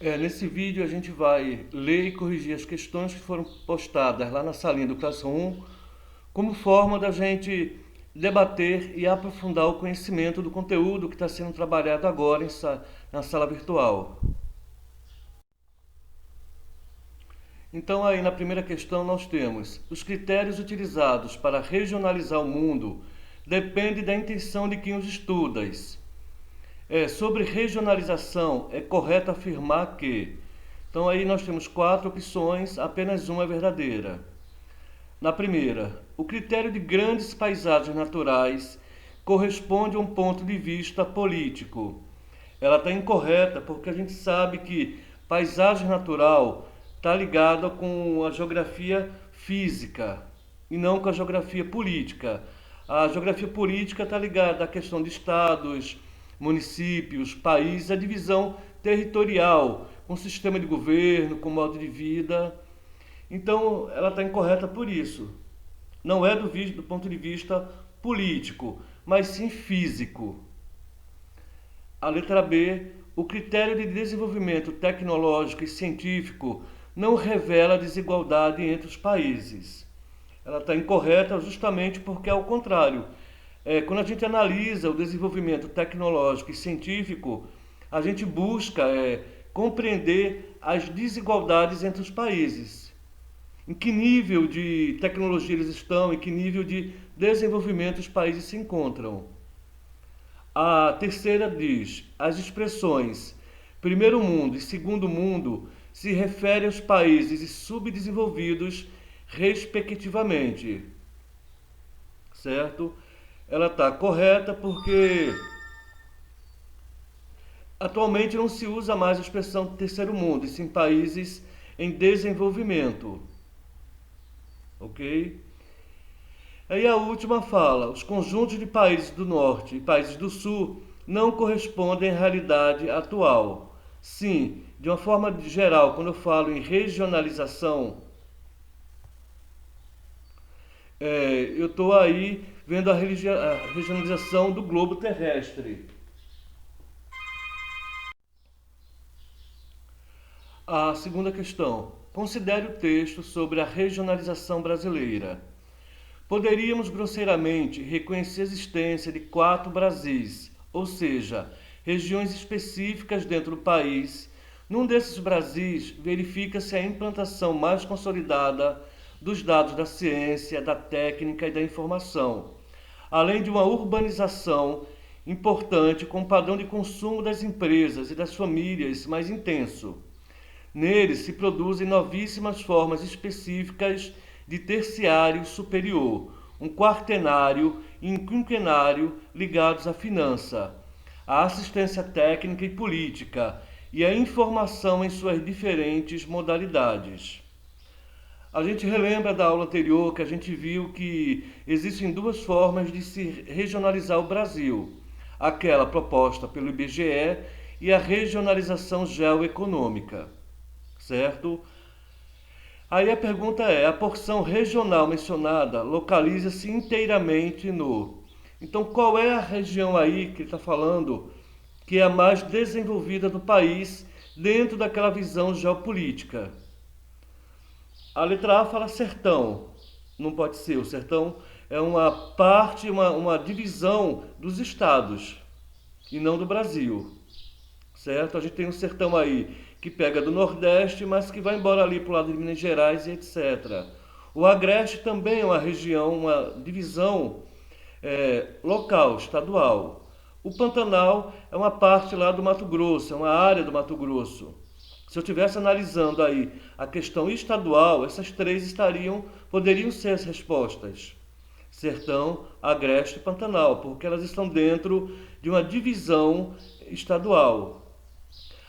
Nesse vídeo a gente vai ler e corrigir as questões que foram postadas lá na salinha do Classroom, como forma da gente debater e aprofundar o conhecimento do conteúdo que está sendo trabalhado agora na sala virtual. Então aí na primeira questão nós temos: os critérios utilizados para regionalizar o mundo dependem da intenção de quem os estuda. Sobre regionalização, é correto afirmar que. Então aí nós temos quatro opções, apenas uma é verdadeira. Na primeira, o critério de grandes paisagens naturais corresponde a um ponto de vista político. Ela está incorreta porque a gente sabe que paisagem natural está ligada com a geografia física e não com a geografia política. A geografia política está ligada à questão de estados, municípios, países, a divisão territorial, com sistema de governo, com modo de vida. Então, ela está incorreta por isso. Não é do ponto de vista político, mas sim físico. A letra B, o critério de desenvolvimento tecnológico e científico não revela desigualdade entre os países. Ela está incorreta justamente porque é o contrário. Quando a gente analisa o desenvolvimento tecnológico e científico, a gente busca compreender as desigualdades entre os países. Em que nível de tecnologia eles estão, em que nível de desenvolvimento os países se encontram. A terceira diz: as expressões primeiro mundo e segundo mundo se referem aos países subdesenvolvidos, respectivamente. Certo? Ela está correta porque atualmente não se usa mais a expressão terceiro mundo, e sim países em desenvolvimento. Ok? Aí a última fala: os conjuntos de países do norte e países do sul não correspondem à realidade atual. Sim, de uma forma geral, quando eu falo em regionalização, eu estou aí vendo a regionalização do globo terrestre. A segunda questão: considere o texto sobre a regionalização brasileira. Poderíamos grosseiramente reconhecer a existência de quatro Brasis, ou seja, regiões específicas dentro do país. Num desses Brasis, verifica-se a implantação mais consolidada dos dados da ciência, da técnica e da informação, além de uma urbanização importante com o padrão de consumo das empresas e das famílias mais intenso. Neles se produzem novíssimas formas específicas de terciário superior, um quaternário e um quinquenário ligados à finança, à assistência técnica e política e à informação em suas diferentes modalidades. A gente relembra da aula anterior que a gente viu que existem duas formas de se regionalizar o Brasil: aquela proposta pelo IBGE e a regionalização geoeconômica, certo? Aí a pergunta é: a porção regional mencionada localiza-se inteiramente no. Então, qual é a região aí que ele está falando que é a mais desenvolvida do país dentro daquela visão geopolítica? A letra A fala sertão. Não pode ser. O sertão é uma parte, uma divisão dos estados e não do Brasil. Certo? A gente tem um sertão aí que pega do Nordeste, mas que vai embora ali para o lado de Minas Gerais e etc. O Agreste também é uma região, uma divisão local, estadual. O Pantanal é uma parte lá do Mato Grosso, é uma área do Mato Grosso. Se eu estivesse analisando aí a questão estadual, essas três poderiam ser as respostas: Sertão, Agreste e Pantanal, porque elas estão dentro de uma divisão estadual.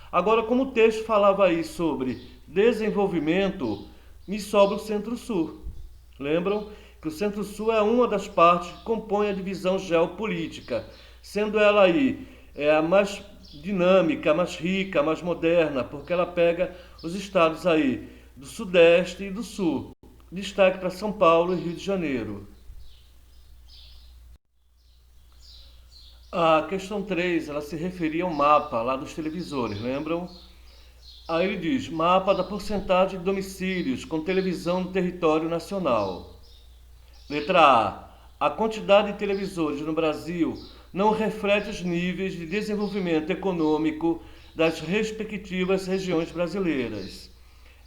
Agora, como o texto falava aí sobre desenvolvimento, me sobra o Centro-Sul. Lembram que o Centro-Sul é uma das partes que compõe a divisão geopolítica, sendo ela aí a mais dinâmica, a mais rica, a mais moderna, porque ela pega os estados aí do Sudeste e do Sul. Destaque para São Paulo e Rio de Janeiro. A questão 3, ela se referia ao mapa lá dos televisores, lembram? Aí ele diz, mapa da porcentagem de domicílios com televisão no território nacional. Letra A. A quantidade de televisores no Brasil não reflete os níveis de desenvolvimento econômico das respectivas regiões brasileiras.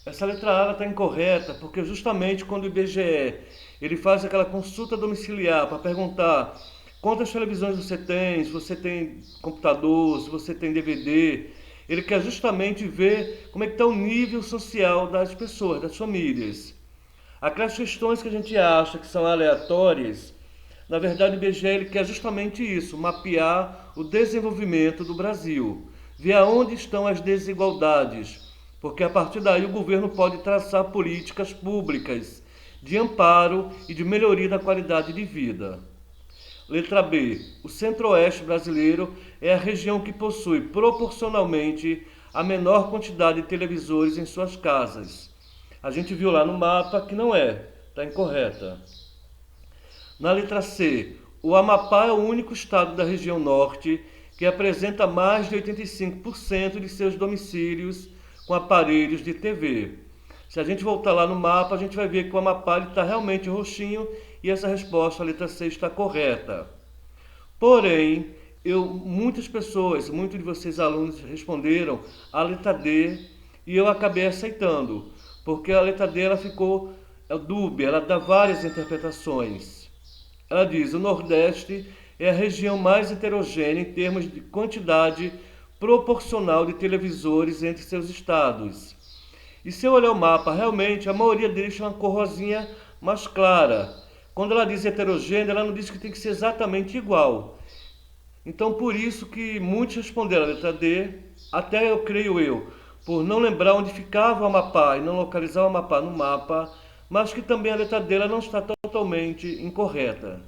Essa letra A está incorreta porque justamente quando o IBGE ele faz aquela consulta domiciliar para perguntar quantas televisões você tem, se você tem computador, se você tem DVD, ele quer justamente ver como é que está o nível social das pessoas, das famílias. Aquelas questões que a gente acha que são aleatórias, na verdade o IBGE ele quer justamente isso, mapear o desenvolvimento do Brasil, ver aonde estão as desigualdades, porque a partir daí o governo pode traçar políticas públicas de amparo e de melhoria da qualidade de vida. Letra B. O centro-oeste brasileiro é a região que possui proporcionalmente a menor quantidade de televisores em suas casas. A gente viu lá no mapa que não é, está incorreta. Na letra C, o Amapá é o único estado da região norte que apresenta mais de 85% de seus domicílios com aparelhos de TV. Se a gente voltar lá no mapa, a gente vai ver que o Amapá está realmente roxinho e essa resposta, a letra C, está correta. Porém, muitas pessoas, muitos de vocês alunos responderam a letra D e eu acabei aceitando, porque a letra D ela ficou dúbia, ela dá várias interpretações. Ela diz, o Nordeste é a região mais heterogênea em termos de quantidade proporcional de televisores entre seus estados. E se eu olhar o mapa, realmente a maioria deles tem uma cor rosinha mais clara. Quando ela diz heterogênea, ela não diz que tem que ser exatamente igual. Então por isso que muitos responderam a letra D, até eu creio eu, por não lembrar onde ficava o Amapá e não localizar o Amapá no mapa, mas que também a letra D ela não está totalmente incorreta.